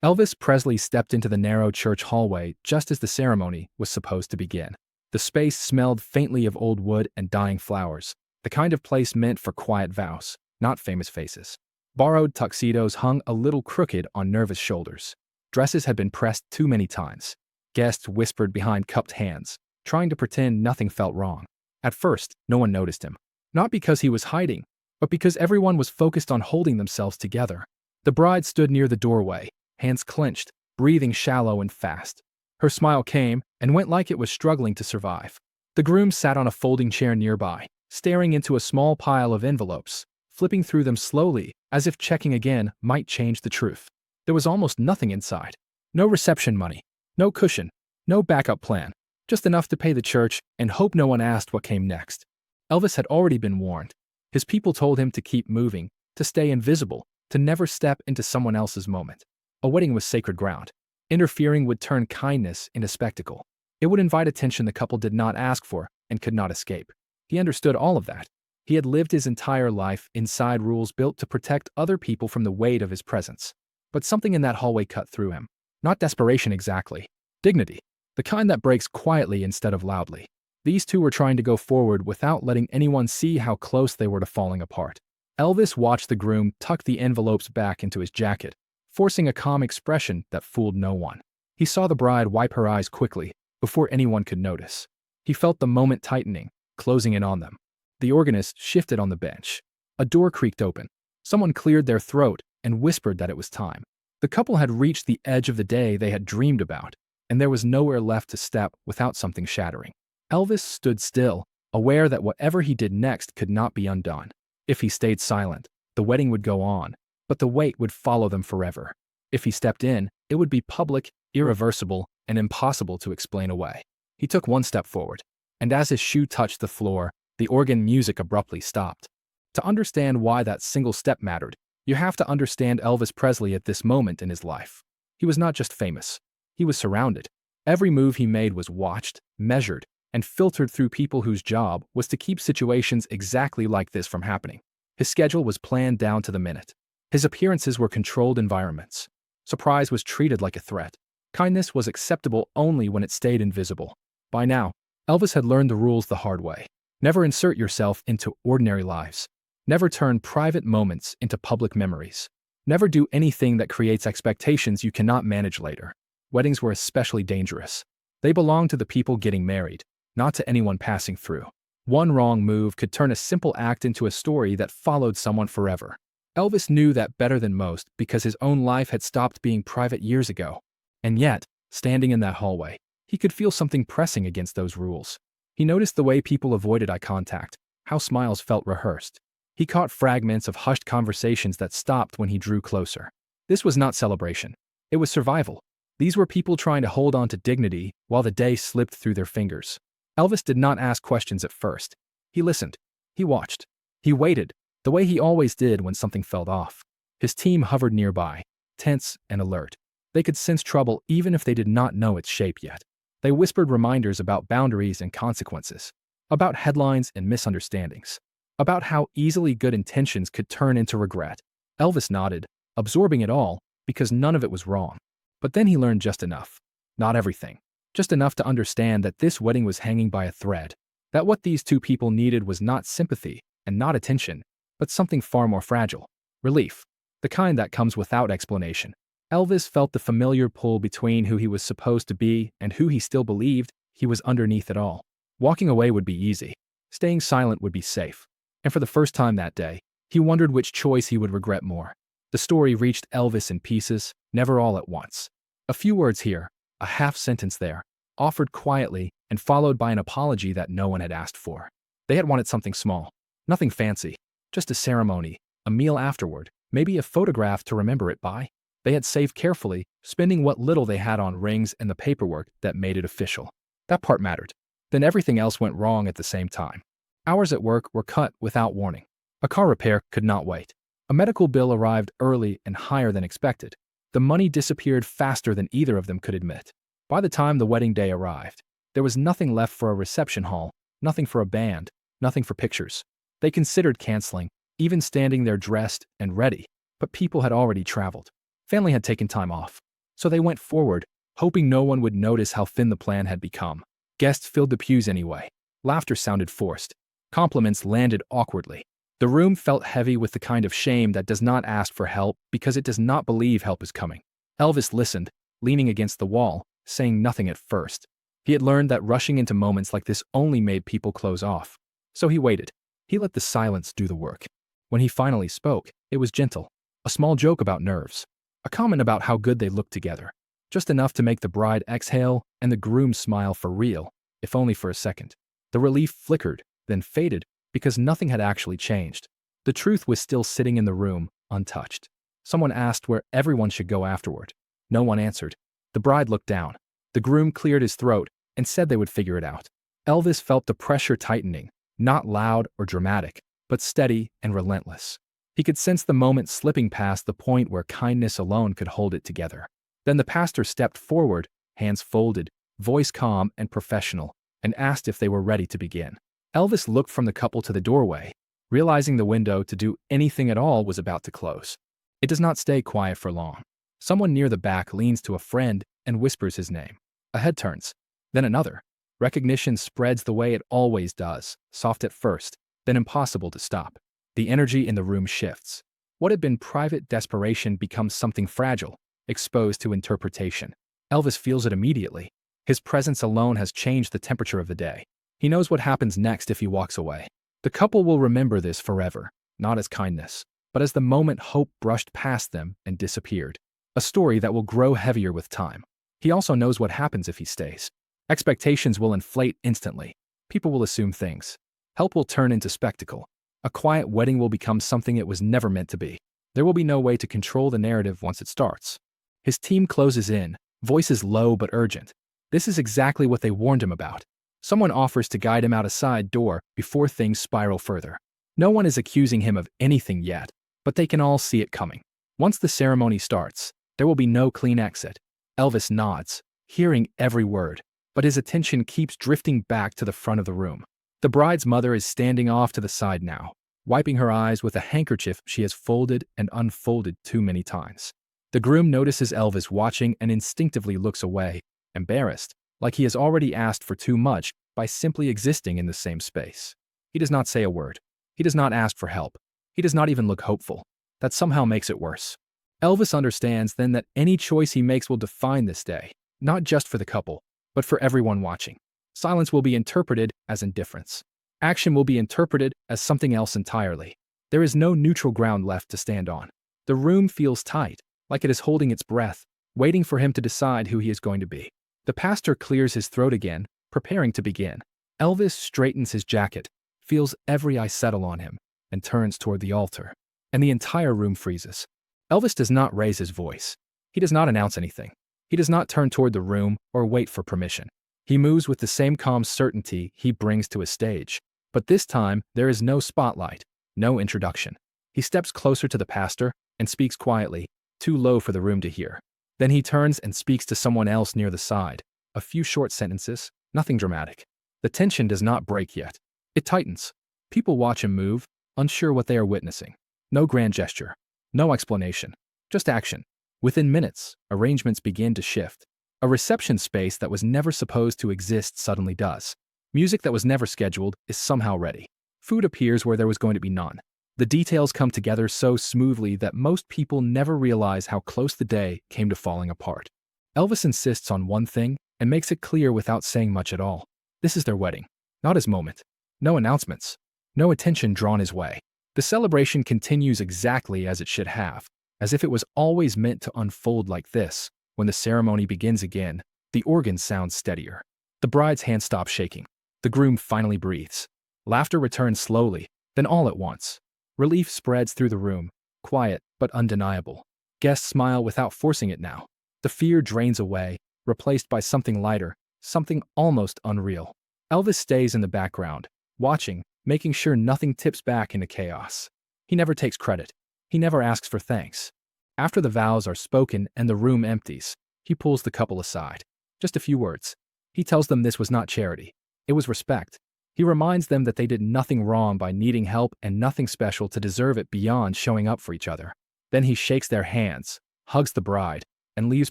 Elvis Presley stepped into the narrow church hallway just as the ceremony was supposed to begin. The space smelled faintly of old wood and dying flowers, the kind of place meant for quiet vows, not famous faces. Borrowed tuxedos hung a little crooked on nervous shoulders. Dresses had been pressed too many times. Guests whispered behind cupped hands, trying to pretend nothing felt wrong. At first, no one noticed him. Not because he was hiding, but because everyone was focused on holding themselves together. The bride stood near the doorway, hands clenched, breathing shallow and fast. Her smile came and went like it was struggling to survive. The groom sat on a folding chair nearby, staring into a small pile of envelopes, flipping through them slowly, as if checking again might change the truth. There was almost nothing inside. No reception money, no cushion, no backup plan, just enough to pay the church and hope no one asked what came next. Elvis had already been warned. His people told him to keep moving, to stay invisible, to never step into someone else's moment. A wedding was sacred ground. Interfering would turn kindness into spectacle. It would invite attention the couple did not ask for and could not escape. He understood all of that. He had lived his entire life inside rules built to protect other people from the weight of his presence. But something in that hallway cut through him. Not desperation exactly. Dignity. The kind that breaks quietly instead of loudly. These two were trying to go forward without letting anyone see how close they were to falling apart. Elvis watched the groom tuck the envelopes back into his jacket, forcing a calm expression that fooled no one. He saw the bride wipe her eyes quickly, before anyone could notice. He felt the moment tightening, closing in on them. The organist shifted on the bench. A door creaked open. Someone cleared their throat and whispered that it was time. The couple had reached the edge of the day they had dreamed about, and there was nowhere left to step without something shattering. Elvis stood still, aware that whatever he did next could not be undone. If he stayed silent, the wedding would go on, but the weight would follow them forever. If he stepped in, it would be public, irreversible, and impossible to explain away. He took one step forward, and as his shoe touched the floor, the organ music abruptly stopped. To understand why that single step mattered, you have to understand Elvis Presley at this moment in his life. He was not just famous. He was surrounded. Every move he made was watched, measured, and filtered through people whose job was to keep situations exactly like this from happening. His schedule was planned down to the minute. His appearances were controlled environments. Surprise was treated like a threat. Kindness was acceptable only when it stayed invisible. By now, Elvis had learned the rules the hard way. Never insert yourself into ordinary lives. Never turn private moments into public memories. Never do anything that creates expectations you cannot manage later. Weddings were especially dangerous. They belonged to the people getting married, not to anyone passing through. One wrong move could turn a simple act into a story that followed someone forever. Elvis knew that better than most because his own life had stopped being private years ago. And yet, standing in that hallway, he could feel something pressing against those rules. He noticed the way people avoided eye contact, how smiles felt rehearsed. He caught fragments of hushed conversations that stopped when he drew closer. This was not celebration. It was survival. These were people trying to hold on to dignity while the day slipped through their fingers. Elvis did not ask questions at first. He listened. He watched. He waited, the way he always did when something felt off. His team hovered nearby, tense and alert. They could sense trouble even if they did not know its shape yet. They whispered reminders about boundaries and consequences, about headlines and misunderstandings, about how easily good intentions could turn into regret. Elvis nodded, absorbing it all, because none of it was wrong. But then he learned just enough. Not everything. Just enough to understand that this wedding was hanging by a thread. That what these two people needed was not sympathy and not attention, but something far more fragile. Relief. The kind that comes without explanation. Elvis felt the familiar pull between who he was supposed to be and who he still believed he was underneath it all. Walking away would be easy. Staying silent would be safe. And for the first time that day, he wondered which choice he would regret more. The story reached Elvis in pieces, never all at once. A few words here, a half sentence there, offered quietly and followed by an apology that no one had asked for. They had wanted something small, nothing fancy, just a ceremony, a meal afterward, maybe a photograph to remember it by. They had saved carefully, spending what little they had on rings and the paperwork that made it official. That part mattered. Then everything else went wrong at the same time. Hours at work were cut without warning. A car repair could not wait. A medical bill arrived early and higher than expected. The money disappeared faster than either of them could admit. By the time the wedding day arrived, there was nothing left for a reception hall, nothing for a band, nothing for pictures. They considered canceling, even standing there dressed and ready, but people had already traveled. Family had taken time off. So they went forward, hoping no one would notice how thin the plan had become. Guests filled the pews anyway. Laughter sounded forced. Compliments landed awkwardly. The room felt heavy with the kind of shame that does not ask for help because it does not believe help is coming. Elvis listened, leaning against the wall, saying nothing at first. He had learned that rushing into moments like this only made people close off. So he waited. He let the silence do the work. When he finally spoke, it was gentle. A small joke about nerves. A comment about how good they looked together. Just enough to make the bride exhale and the groom smile for real, if only for a second. The relief flickered, then faded, because nothing had actually changed. The truth was still sitting in the room, untouched. Someone asked where everyone should go afterward. No one answered. The bride looked down. The groom cleared his throat and said they would figure it out. Elvis felt the pressure tightening, not loud or dramatic, but steady and relentless. He could sense the moment slipping past the point where kindness alone could hold it together. Then the pastor stepped forward, hands folded, voice calm and professional, and asked if they were ready to begin. Elvis looked from the couple to the doorway, realizing the window to do anything at all was about to close. It does not stay quiet for long. Someone near the back leans to a friend and whispers his name. A head turns, then another. Recognition spreads the way it always does, soft at first, then impossible to stop. The energy in the room shifts. What had been private desperation becomes something fragile, exposed to interpretation. Elvis feels it immediately. His presence alone has changed the temperature of the day. He knows what happens next if he walks away. The couple will remember this forever, not as kindness, but as the moment hope brushed past them and disappeared. A story that will grow heavier with time. He also knows what happens if he stays. Expectations will inflate instantly. People will assume things. Help will turn into spectacle. A quiet wedding will become something it was never meant to be. There will be no way to control the narrative once it starts. His team closes in, voices low but urgent. This is exactly what they warned him about. Someone offers to guide him out a side door before things spiral further. No one is accusing him of anything yet, but they can all see it coming. Once the ceremony starts, there will be no clean exit. Elvis nods, hearing every word, but his attention keeps drifting back to the front of the room. The bride's mother is standing off to the side now, wiping her eyes with a handkerchief she has folded and unfolded too many times. The groom notices Elvis watching and instinctively looks away, embarrassed, like he has already asked for too much by simply existing in the same space. He does not say a word. He does not ask for help. He does not even look hopeful. That somehow makes it worse. Elvis understands then that any choice he makes will define this day, not just for the couple, but for everyone watching. Silence will be interpreted as indifference. Action will be interpreted as something else entirely. There is no neutral ground left to stand on. The room feels tight, like it is holding its breath, waiting for him to decide who he is going to be. The pastor clears his throat again, preparing to begin. Elvis straightens his jacket, feels every eye settle on him, and turns toward the altar. And the entire room freezes. Elvis does not raise his voice. He does not announce anything. He does not turn toward the room or wait for permission. He moves with the same calm certainty he brings to a stage. But this time, there is no spotlight, no introduction. He steps closer to the pastor and speaks quietly, too low for the room to hear. Then he turns and speaks to someone else near the side. A few short sentences, nothing dramatic. The tension does not break yet. It tightens. People watch him move, unsure what they are witnessing. No grand gesture. No explanation. Just action. Within minutes, arrangements begin to shift. A reception space that was never supposed to exist suddenly does. Music that was never scheduled is somehow ready. Food appears where there was going to be none. The details come together so smoothly that most people never realize how close the day came to falling apart. Elvis insists on one thing and makes it clear without saying much at all. This is their wedding, not his moment. No announcements. No attention drawn his way. The celebration continues exactly as it should have, as if it was always meant to unfold like this. When the ceremony begins again, the organ sounds steadier. The bride's hand stops shaking. The groom finally breathes. Laughter returns slowly, then all at once. Relief spreads through the room, quiet but undeniable. Guests smile without forcing it now. The fear drains away, replaced by something lighter, something almost unreal. Elvis stays in the background, watching, making sure nothing tips back into chaos. He never takes credit. He never asks for thanks. After the vows are spoken and the room empties, he pulls the couple aside. Just a few words. He tells them this was not charity. It was respect. He reminds them that they did nothing wrong by needing help and nothing special to deserve it beyond showing up for each other. Then he shakes their hands, hugs the bride, and leaves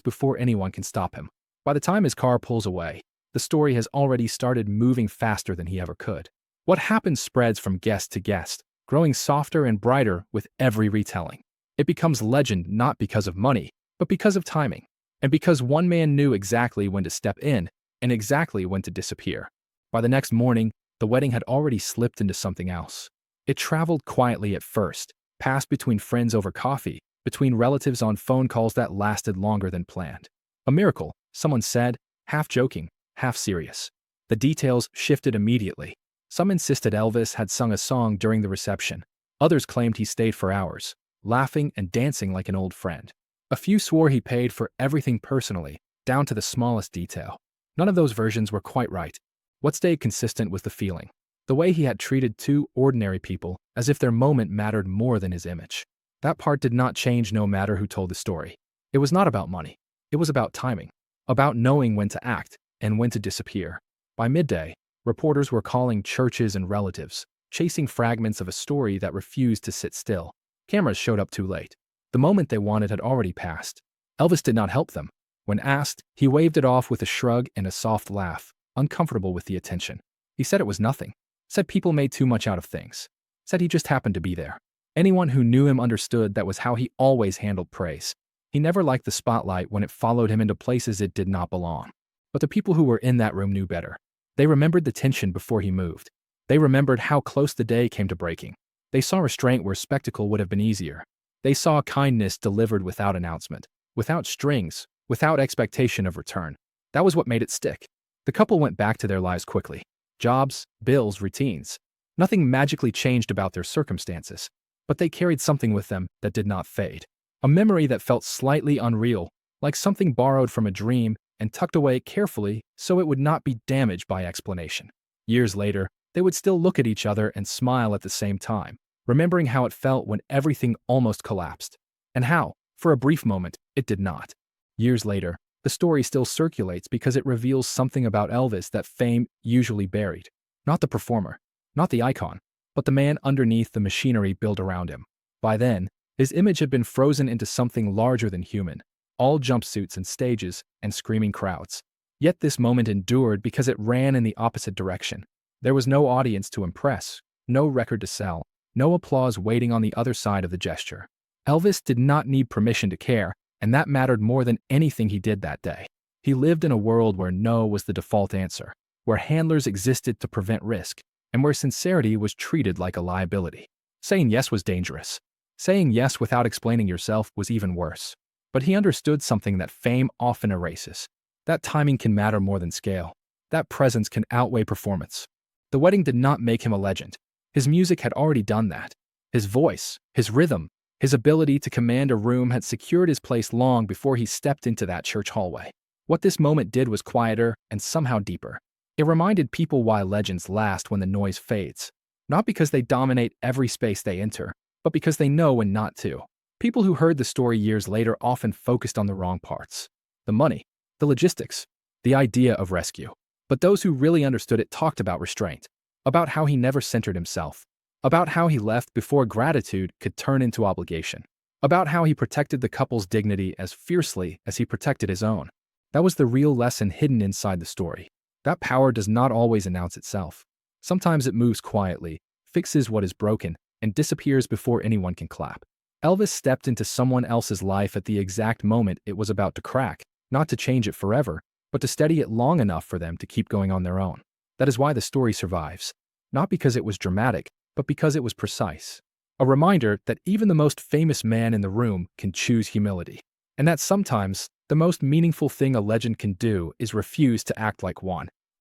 before anyone can stop him. By the time his car pulls away, the story has already started moving faster than he ever could. What happens spreads from guest to guest, growing softer and brighter with every retelling. It becomes legend not because of money, but because of timing, and because one man knew exactly when to step in and exactly when to disappear. By the next morning, the wedding had already slipped into something else. It traveled quietly at first, passed between friends over coffee, between relatives on phone calls that lasted longer than planned. A miracle, someone said, half joking, half serious. The details shifted immediately. Some insisted Elvis had sung a song during the reception. Others claimed he stayed for hours, laughing and dancing like an old friend. A few swore he paid for everything personally, down to the smallest detail. None of those versions were quite right. What stayed consistent was the feeling. The way he had treated two ordinary people as if their moment mattered more than his image. That part did not change no matter who told the story. It was not about money. It was about timing. About knowing when to act and when to disappear. By midday, reporters were calling churches and relatives, chasing fragments of a story that refused to sit still. Cameras showed up too late. The moment they wanted had already passed. Elvis did not help them. When asked, he waved it off with a shrug and a soft laugh, uncomfortable with the attention. He said it was nothing. Said people made too much out of things. Said he just happened to be there. Anyone who knew him understood that was how he always handled praise. He never liked the spotlight when it followed him into places it did not belong. But the people who were in that room knew better. They remembered the tension before he moved. They remembered how close the day came to breaking. They saw restraint where spectacle would have been easier. They saw kindness delivered without announcement, without strings, without expectation of return. That was what made it stick. The couple went back to their lives quickly. Jobs, bills, routines. Nothing magically changed about their circumstances, but they carried something with them that did not fade. A memory that felt slightly unreal, like something borrowed from a dream and tucked away carefully so it would not be damaged by explanation. Years later, they would still look at each other and smile at the same time, remembering how it felt when everything almost collapsed, and how, for a brief moment, it did not. Years later, the story still circulates because it reveals something about Elvis that fame usually buried. Not the performer, not the icon, but the man underneath the machinery built around him. By then, his image had been frozen into something larger than human, all jumpsuits and stages and screaming crowds. Yet this moment endured because it ran in the opposite direction. There was no audience to impress, no record to sell, no applause waiting on the other side of the gesture. Elvis did not need permission to care, and that mattered more than anything he did that day. He lived in a world where no was the default answer, where handlers existed to prevent risk, and where sincerity was treated like a liability. Saying yes was dangerous. Saying yes without explaining yourself was even worse. But he understood something that fame often erases. That timing can matter more than scale. That presence can outweigh performance. The wedding did not make him a legend. His music had already done that. His voice, his rhythm, his ability to command a room had secured his place long before he stepped into that church hallway. What this moment did was quieter and somehow deeper. It reminded people why legends last when the noise fades. Not because they dominate every space they enter, but because they know when not to. People who heard the story years later often focused on the wrong parts. The money, the logistics, the idea of rescue. But those who really understood it talked about restraint, about how he never centered himself, about how he left before gratitude could turn into obligation, about how he protected the couple's dignity as fiercely as he protected his own. That was the real lesson hidden inside the story. That power does not always announce itself. Sometimes it moves quietly, fixes what is broken, and disappears before anyone can clap. Elvis stepped into someone else's life at the exact moment it was about to crack, not to change it forever, but to steady it long enough for them to keep going on their own. That is why the story survives. Not because it was dramatic, but because it was precise. A reminder that even the most famous man in the room can choose humility. And that sometimes, the most meaningful thing a legend can do is refuse to act like one.